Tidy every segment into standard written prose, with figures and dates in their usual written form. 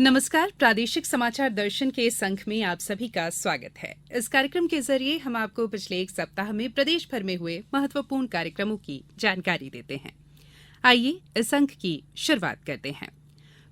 नमस्कार। प्रादेशिक समाचार दर्शन के इस अंक में आप सभी का स्वागत है। इस कार्यक्रम के जरिए हम आपको पिछले एक सप्ताह में प्रदेश भर में हुए महत्वपूर्ण कार्यक्रमों की जानकारी देते हैं। आइए इस अंक की शुरुआत करते हैं।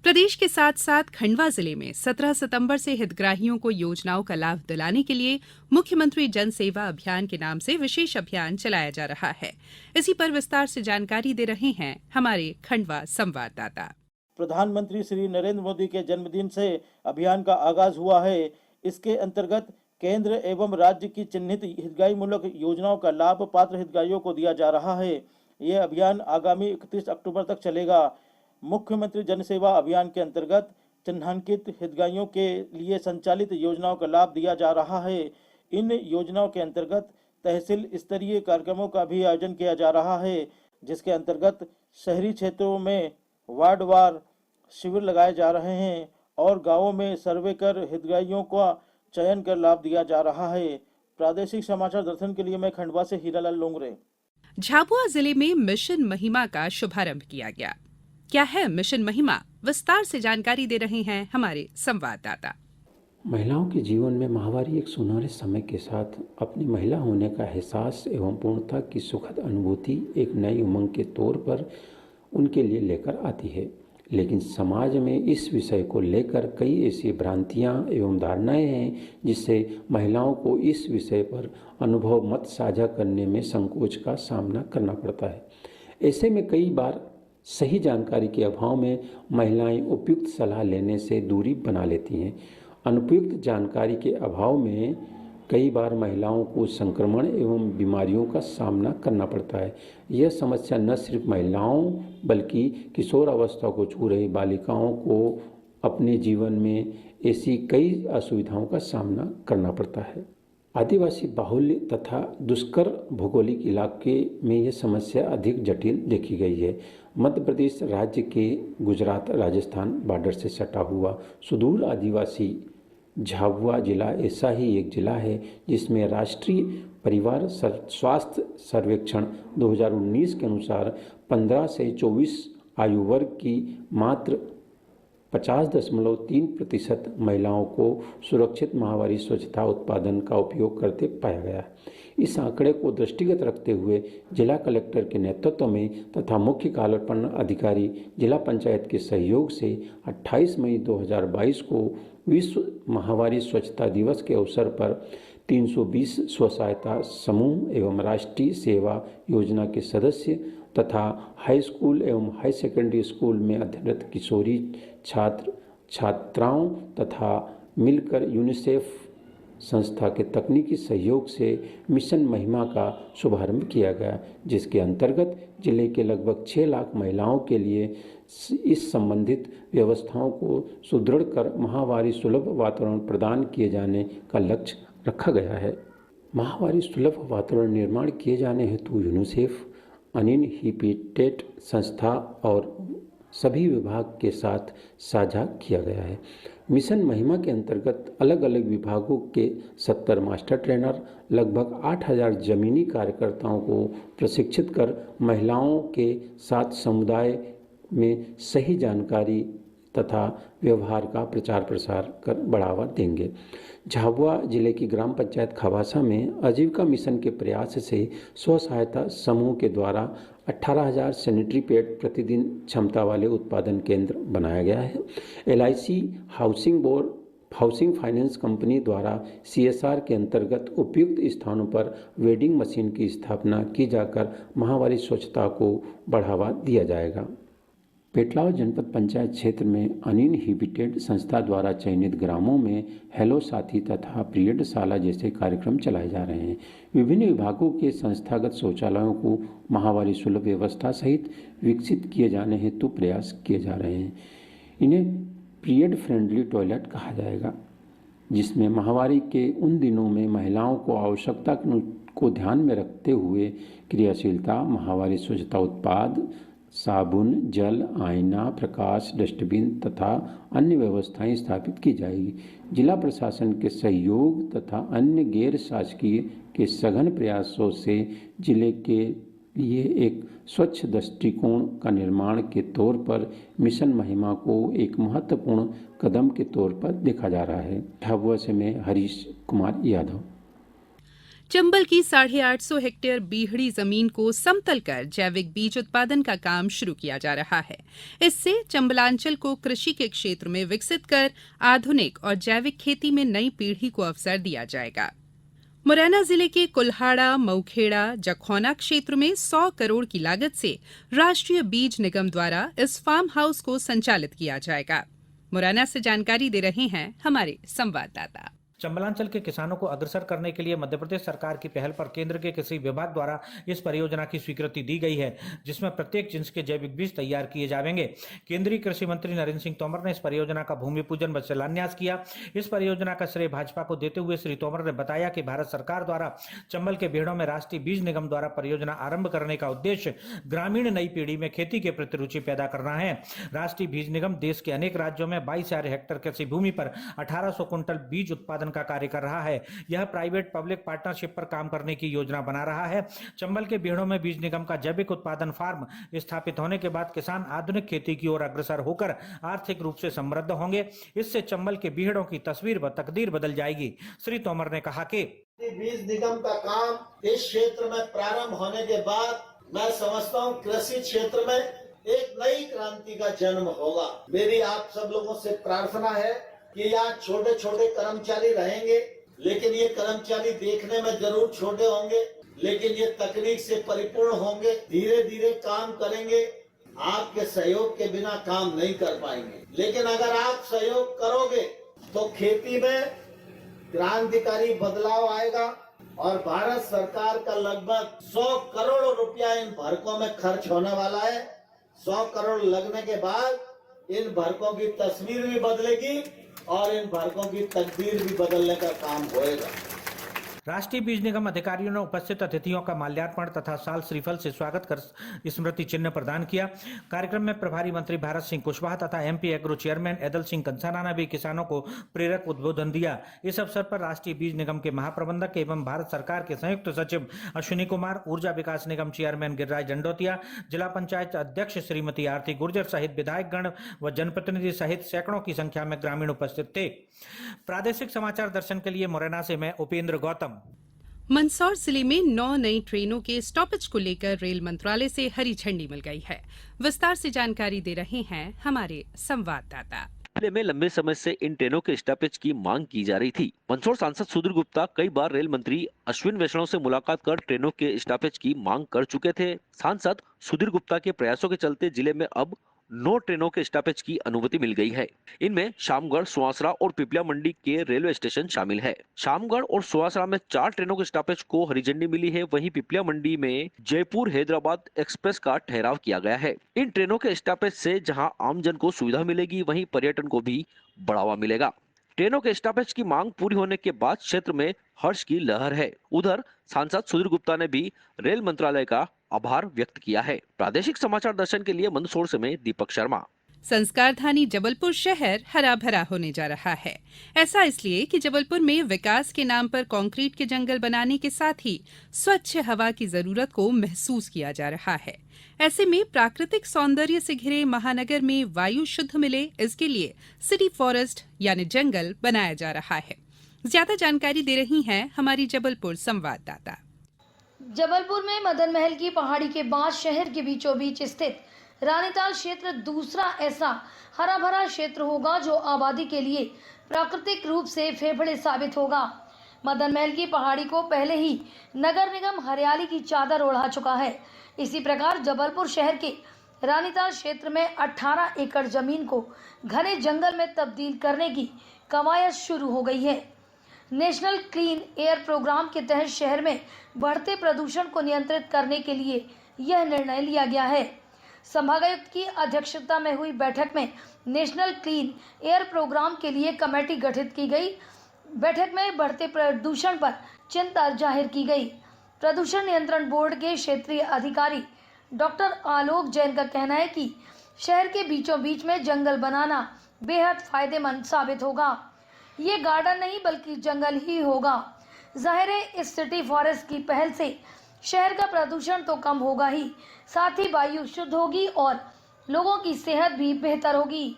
प्रदेश के साथ साथ खंडवा जिले में 17 सितंबर से हितग्राहियों को योजनाओं का लाभ दिलाने के लिए मुख्यमंत्री जन सेवा अभियान के नाम से विशेष अभियान चलाया जा रहा है। इसी पर विस्तार से जानकारी दे रहे हैं हमारे खंडवा संवाददाता। प्रधानमंत्री श्री नरेंद्र मोदी के जन्मदिन से अभियान का आगाज हुआ है। इसके अंतर्गत केंद्र एवं राज्य की चिन्हित हितग्राही मूलक योजनाओं का लाभ पात्र हितग्राहियों को दिया जा रहा है। यह अभियान आगामी 31 अक्टूबर तक चलेगा। मुख्यमंत्री जन सेवा अभियान के अंतर्गत चिन्हांकित हितग्राहियों के लिए संचालित योजनाओं का लाभ दिया जा रहा है। इन योजनाओं के अंतर्गत तहसील स्तरीय कार्यक्रमों का भी आयोजन किया जा रहा है, जिसके अंतर्गत शहरी क्षेत्रों में वार्डवार शिविर लगाए जा रहे हैं और गांवों में सर्वे कर हितग्राहियों का चयन कर लाभ दिया जा रहा है। प्रादेशिक समाचार दर्शन के लिए मैं खंडवा से हीरालाल लोंगरे। झाबुआ जिले में मिशन महिमा का शुभारंभ किया गया। क्या है मिशन महिमा? विस्तार से जानकारी दे रहे हैं हमारे संवाददाता। महिलाओं के जीवन में माहवारी एक सुनहरे समय के साथ अपनी महिला होने का एहसास एवं पूर्णता की सुखद अनुभूति एक नई उमंग के तौर पर उनके लिए लेकर आती है। लेकिन समाज में इस विषय को लेकर कई ऐसी भ्रांतियां एवं धारणाएं हैं जिससे महिलाओं को इस विषय पर अनुभव मत साझा करने में संकोच का सामना करना पड़ता है। ऐसे में कई बार सही जानकारी के अभाव में महिलाएं उपयुक्त सलाह लेने से दूरी बना लेती हैं। अनुपयुक्त जानकारी के अभाव में कई बार महिलाओं को संक्रमण एवं बीमारियों का सामना करना पड़ता है। यह समस्या न सिर्फ महिलाओं बल्कि किशोर अवस्था को छू रही बालिकाओं को अपने जीवन में ऐसी कई असुविधाओं का सामना करना पड़ता है। आदिवासी बाहुल्य तथा दुष्कर भौगोलिक इलाके में यह समस्या अधिक जटिल देखी गई है। मध्य प्रदेश राज्य के गुजरात राजस्थान बॉर्डर से सटा हुआ सुदूर आदिवासी झाबुआ जिला ऐसा ही एक जिला है जिसमें राष्ट्रीय परिवार स्वास्थ्य सर्वेक्षण 2019 के अनुसार 15 से 24 आयु वर्ग की मात्र 50.3% महिलाओं को सुरक्षित माहवारी स्वच्छता उत्पादन का उपयोग करते पाया गया। इस आंकड़े को दृष्टिगत रखते हुए जिला कलेक्टर के नेतृत्व में तथा मुख्य कार्यपालन अधिकारी जिला पंचायत के सहयोग से 28 मई 2022 को विश्व माहवारी स्वच्छता दिवस के अवसर पर 320 स्व सहायता समूह एवं राष्ट्रीय सेवा योजना के सदस्य तथा हाई स्कूल एवं हाई सेकेंडरी स्कूल में अध्ययनरत किशोरी छात्र छात्राओं तथा मिलकर यूनिसेफ संस्था के तकनीकी सहयोग से मिशन महिमा का शुभारंभ किया गया, जिसके अंतर्गत जिले के लगभग 6 लाख महिलाओं के लिए इस संबंधित व्यवस्थाओं को सुदृढ़ कर माहवारी सुलभ वातावरण प्रदान किए जाने का लक्ष्य रखा गया है। माहवारी सुलभ वातावरण निर्माण किए जाने हेतु यूनिसेफ, अनइनहिबिटेड संस्था और सभी विभाग के साथ साझा किया गया है। मिशन महिमा के अंतर्गत अलग अलग विभागों के 70 मास्टर ट्रेनर लगभग 8000 जमीनी कार्यकर्ताओं को प्रशिक्षित कर महिलाओं के साथ समुदाय में सही जानकारी तथा व्यवहार का प्रचार प्रसार कर बढ़ावा देंगे। झाबुआ जिले की ग्राम पंचायत खवासा में आजीविका मिशन के प्रयास से स्व सहायता समूह के द्वारा 18,000 सैनिटरी पैड प्रतिदिन क्षमता वाले उत्पादन केंद्र बनाया गया है। LIC हाउसिंग फाइनेंस कंपनी द्वारा CSR के अंतर्गत उपयुक्त स्थानों पर वेडिंग मशीन की स्थापना की जाकर माहवारी स्वच्छता को बढ़ावा दिया जाएगा। पेटलाव जनपद पंचायत क्षेत्र में अनइनहिबिटेड संस्था द्वारा चयनित ग्रामों में हेलो साथी तथा पीरियडशाला जैसे कार्यक्रम चलाए जा रहे हैं। विभिन्न विभागों के संस्थागत शौचालयों को माहवारी सुलभ व्यवस्था सहित विकसित किए जाने हेतु प्रयास किए जा रहे हैं। इन्हें पीरियड फ्रेंडली टॉयलेट कहा जाएगा, जिसमें माहवारी के उन दिनों में महिलाओं को आवश्यकता को ध्यान में रखते हुए क्रियाशीलता, माहवारी स्वच्छता उत्पाद, साबुन, जल, आईना, प्रकाश, डस्टबिन तथा अन्य व्यवस्थाएं स्थापित की जाएगी। जिला प्रशासन के सहयोग तथा अन्य गैर शासकीय के सघन प्रयासों से जिले के लिए एक स्वच्छ दृष्टिकोण का निर्माण के तौर पर मिशन महिमा को एक महत्वपूर्ण कदम के तौर पर देखा जा रहा है। झाबुआ से मैं हरीश कुमार यादव। चंबल की 850 हेक्टेयर बीहड़ी जमीन को समतल कर जैविक बीज उत्पादन का काम शुरू किया जा रहा है। इससे चंबलांचल को कृषि के क्षेत्र में विकसित कर आधुनिक और जैविक खेती में नई पीढ़ी को अवसर दिया जाएगा। मुरैना जिले के कुल्हाड़ा, मऊखेड़ा, जखौना क्षेत्र में 100 करोड़ की लागत से राष्ट्रीय बीज निगम द्वारा इस फार्म हाउस को संचालित किया जाएगा। मुरैना से जानकारी दे रहे हैं हमारे संवाददाता। चंबलांचल के किसानों को अग्रसर करने के लिए मध्य प्रदेश सरकार की पहल पर केंद्र के कृषि विभाग द्वारा इस परियोजना की स्वीकृति दी गई है, जिसमें प्रत्येक जिन्स के जैविक बीज तैयार किए जाएंगे। केंद्रीय कृषि मंत्री नरेंद्र सिंह तोमर ने इस परियोजना का भूमि पूजन व शिलान्यास किया। इस परियोजना का श्रेय भाजपा को देते हुए श्री तोमर ने बताया कि भारत सरकार द्वारा चंबल के बीहड़ों में राष्ट्रीय बीज निगम द्वारा परियोजना आरंभ करने का उद्देश्य ग्रामीण नई पीढ़ी में खेती के प्रति रुचि पैदा करना है। राष्ट्रीय बीज निगम देश के अनेक राज्यों में 22,000 हेक्टेयर कृषि भूमि पर 1800 कुंटल बीज उत्पादन का कार्य कर रहा है। यह प्राइवेट पब्लिक पार्टनरशिप पर काम करने की योजना बना रहा है। चंबल के बीहड़ों में बीज निगम का जैविक उत्पादन फार्म स्थापित होने के बाद किसान आधुनिक खेती की ओर अग्रसर होकर आर्थिक रूप से समृद्ध होंगे। इससे चंबल के बीहड़ों की तस्वीर व तकदीर बदल जाएगी। श्री तोमर ने कहा कि बीज निगम का काम इस क्षेत्र में प्रारंभ होने के बाद मैं समझता हूँ कृषि क्षेत्र में एक नई क्रांति का जन्म होगा। मेरी आप सब लोगों से प्रार्थना है कि यहाँ छोटे छोटे कर्मचारी रहेंगे, लेकिन ये कर्मचारी देखने में जरूर छोटे होंगे, लेकिन ये तकनीक से परिपूर्ण होंगे, धीरे धीरे काम करेंगे। आपके सहयोग के बिना काम नहीं कर पाएंगे, लेकिन अगर आप सहयोग करोगे तो खेती में क्रांतिकारी बदलाव आएगा और भारत सरकार का लगभग 100 करोड़ रुपया इन भरकों में खर्च होने वाला है। 100 करोड़ लगने के बाद इन भरकों की तस्वीर भी बदलेगी और इन भरकों की तकदीर भी बदलने का काम होएगा। राष्ट्रीय बीज निगम अधिकारियों ने उपस्थित अतिथियों का माल्यार्पण तथा साल श्रीफल से स्वागत कर स्मृति चिन्ह प्रदान किया। कार्यक्रम में प्रभारी मंत्री भारत सिंह कुशवाहा तथा MP agro chairman Aidal Singh Kansana ने भी किसानों को प्रेरक उद्बोधन दिया। इस अवसर पर राष्ट्रीय बीज निगम के महाप्रबंधक एवं भारत सरकार के संयुक्त सचिव अश्विनी कुमार, ऊर्जा विकास निगम चेयरमैन गिरिराज दंडोतिया, जिला पंचायत अध्यक्ष श्रीमती आरती गुर्जर सहित विधायकगण व जनप्रतिनिधि सहित सैकड़ों की संख्या में ग्रामीण उपस्थित थे। प्रादेशिक समाचार दर्शन के लिए मुरैना से मैं उपेंद्र गौतम। मंदसौर जिले में 9 नई ट्रेनों के स्टॉपेज को लेकर रेल मंत्रालय से हरी झंडी मिल गई है। विस्तार से जानकारी दे रहे हैं हमारे संवाददाता। जिले में लंबे समय से इन ट्रेनों के स्टॉपेज की मांग की जा रही थी। मंदसौर सांसद सुधीर गुप्ता कई बार रेल मंत्री अश्विन वैष्णव से मुलाकात कर ट्रेनों के स्टॉपेज की मांग कर चुके थे। सांसद सुधीर गुप्ता के प्रयासों के चलते जिले में अब 9 ट्रेनों के स्टॉपेज की अनुमति मिल गई है। इनमें शामगढ़, सुवासरा और पिपलिया मंडी के रेलवे स्टेशन शामिल है। शामगढ़ और सुवासरा में 4 ट्रेनों के स्टॉपेज को हरी झंडी मिली है। वहीं पिपलिया मंडी में जयपुर हैदराबाद एक्सप्रेस का ठहराव किया गया है। इन ट्रेनों के स्टॉपेज से जहां आमजन को सुविधा मिलेगी, वहीं पर्यटन को भी बढ़ावा मिलेगा। ट्रेनों के स्टॉपेज की मांग पूरी होने के बाद क्षेत्र में हर्ष की लहर है। उधर सांसद सुधीर गुप्ता ने भी रेल मंत्रालय का आभार व्यक्त किया है। प्रादेशिक समाचार दर्शन के लिए मंदसौर से मैं दीपक शर्मा। संस्कारधानी जबलपुर शहर हरा भरा होने जा रहा है। ऐसा इसलिए कि जबलपुर में विकास के नाम पर कंक्रीट के जंगल बनाने के साथ ही स्वच्छ हवा की जरूरत को महसूस किया जा रहा है। ऐसे में प्राकृतिक सौंदर्य से घिरे महानगर में वायु शुद्ध मिले, इसके लिए सिटी फॉरेस्ट यानी जंगल बनाया जा रहा है। ज्यादा जानकारी दे रही हैं हमारी जबलपुर संवाददाता। जबलपुर में मदन महल की पहाड़ी के बाद शहर के बीचों बीच स्थित रानीताल क्षेत्र दूसरा ऐसा हरा भरा क्षेत्र होगा जो आबादी के लिए प्राकृतिक रूप से फेफड़े साबित होगा। मदन महल की पहाड़ी को पहले ही नगर निगम हरियाली की चादर ओढ़ा चुका है। इसी प्रकार जबलपुर शहर के रानीताल क्षेत्र में 18 एकड़ जमीन को घने जंगल में तब्दील करने की कवायद शुरू हो गई है। नेशनल क्लीन एयर प्रोग्राम के तहत शहर में बढ़ते प्रदूषण को नियंत्रित करने के लिए यह निर्णय लिया गया है। संभागायुक्त की अध्यक्षता में हुई बैठक में नेशनल क्लीन एयर प्रोग्राम के लिए कमेटी गठित की गई। बैठक में बढ़ते प्रदूषण पर चिंता जाहिर की गई। प्रदूषण नियंत्रण बोर्ड के क्षेत्रीय अधिकारी डॉक्टर आलोक जैन का कहना है कि शहर के बीचों बीच में जंगल बनाना बेहद फायदेमंद साबित होगा। ये गार्डन नहीं बल्कि जंगल ही होगा। जाहिर है इस सिटी फॉरेस्ट की पहल से शहर का प्रदूषण तो कम होगा ही, साथ ही वायु शुद्ध होगी और लोगों की सेहत भी बेहतर होगी।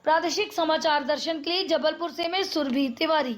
प्रादेशिक समाचार दर्शन के लिए जबलपुर से मैं सुरभि तिवारी।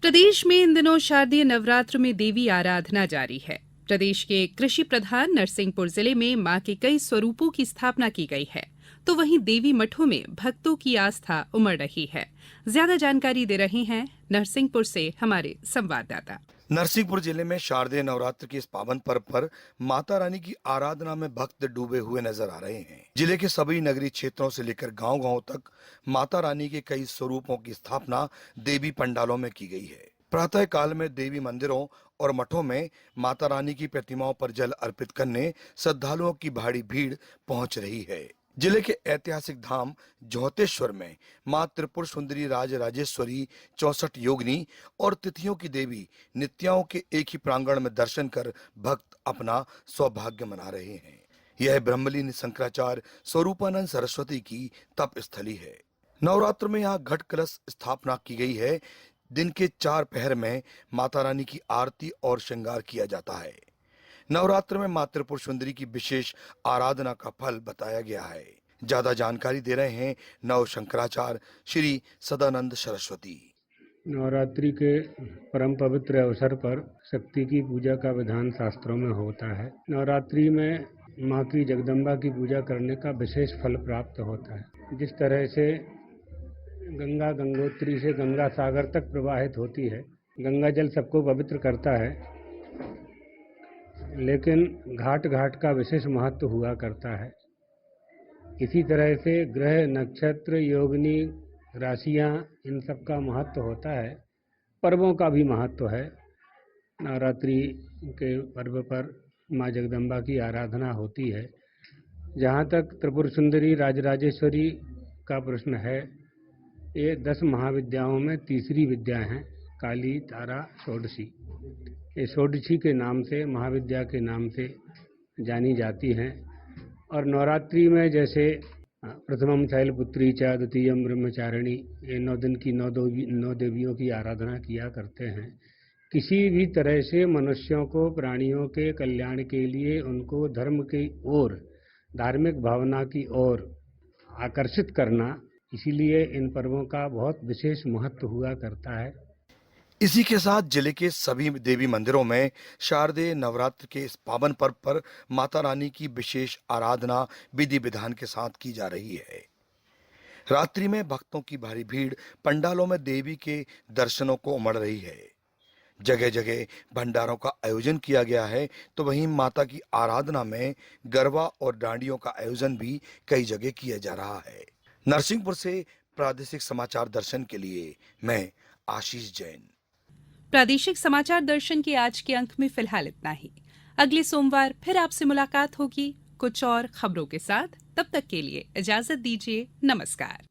प्रदेश में इन दिनों शारदीय नवरात्र में देवी आराधना जारी है। प्रदेश के कृषि प्रधान नरसिंहपुर जिले में मां के कई स्वरूपों की स्थापना की गई है, तो वहीं देवी मठों में भक्तों की आस्था उमड़ रही है। ज्यादा जानकारी दे रहे हैं नरसिंहपुर से हमारे संवाददाता। नरसिंहपुर जिले में शारदीय नवरात्र के इस पावन पर्व पर माता रानी की आराधना में भक्त डूबे हुए नजर आ रहे हैं। जिले के सभी नगरीय क्षेत्रों से लेकर गांव-गांव तक माता रानी के कई स्वरूपों की स्थापना देवी पंडालों में की गई है। प्रातः काल में देवी मंदिरों और मठों में माता रानी की प्रतिमाओं पर जल अर्पित करने श्रद्धालुओं की भारी भीड़ पहुंच रही है। जिले के ऐतिहासिक धाम ज्योतेश्वर में मां त्रिपुर सुंदरी राज राजेश्वरी 64 योगिनी और तिथियों की देवी नित्याओं के एक ही प्रांगण में दर्शन कर भक्त अपना सौभाग्य मना रहे हैं। यह ब्रह्मलीन शंकराचार्य स्वरूपानंद सरस्वती की तप स्थली है। नवरात्र में यहाँ घट कलश स्थापना की गई है। दिन के 4 पहर में माता रानी की आरती और श्रृंगार किया जाता है। नवरात्र में मां त्रिपुर सुंदरी की विशेष आराधना का फल बताया गया है। ज्यादा जानकारी दे रहे हैं नव शंकराचार्य श्री सदानंद सरस्वती। नवरात्रि के परम पवित्र अवसर पर शक्ति की पूजा का विधान शास्त्रों में होता है। नवरात्रि में माँ की जगदम्बा की पूजा करने का विशेष फल प्राप्त होता है। जिस तरह से गंगा गंगोत्री से गंगा सागर तक प्रवाहित होती है, गंगा जल सबको पवित्र करता है, लेकिन घाट घाट का विशेष महत्व हुआ करता है। इसी तरह से ग्रह, नक्षत्र, योगिनी, राशियां, इन सब का महत्व होता है। पर्वों का भी महत्व है। नवरात्रि के पर्व पर माँ जगदम्बा की आराधना होती है। जहाँ तक त्रिपुर सुंदरी राजराजेश्वरी का प्रश्न है, ये 10 महाविद्याओं में तीसरी विद्या है, काली, तारा, षोडशी। ये षोडशी के नाम से, महाविद्या के नाम से जानी जाती हैं। और नवरात्रि में जैसे प्रथमम शैलपुत्री च द्वितीयम ब्रह्मचारिणी, ये 9 दिन की 9 देवियों की आराधना किया करते हैं। किसी भी तरह से मनुष्यों को, प्राणियों के कल्याण के लिए उनको धर्म की ओर, धार्मिक भावना की ओर आकर्षित करना, इसीलिए इन पर्वों का बहुत विशेष महत्व हुआ करता है। इसी के साथ जिले के सभी देवी मंदिरों में शारदीय नवरात्र के इस पावन पर्व पर माता रानी की विशेष आराधना विधि विधान के साथ की जा रही है। रात्रि में भक्तों की भारी भीड़ पंडालों में देवी के दर्शनों को उमड़ रही है। जगह जगह भंडारों का आयोजन किया गया है, तो वहीं माता की आराधना में गरबा और डांडियों का आयोजन भी कई जगह किया जा रहा है। नरसिंहपुर से प्रादेशिक समाचार दर्शन के लिए मैं आशीष जैन। प्रादेशिक समाचार दर्शन के आज के अंक में फिलहाल इतना ही। अगले सोमवार फिर आपसे मुलाकात होगी कुछ और खबरों के साथ। तब तक के लिए इजाजत दीजिए। नमस्कार।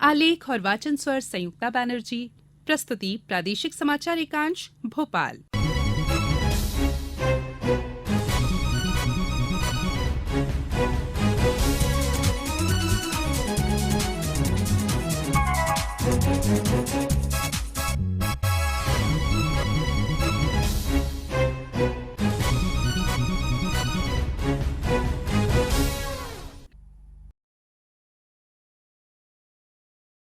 आलेख और वाचन स्वर संयुक्ता बनर्जी। प्रस्तुति प्रादेशिक समाचार एकांश भोपाल।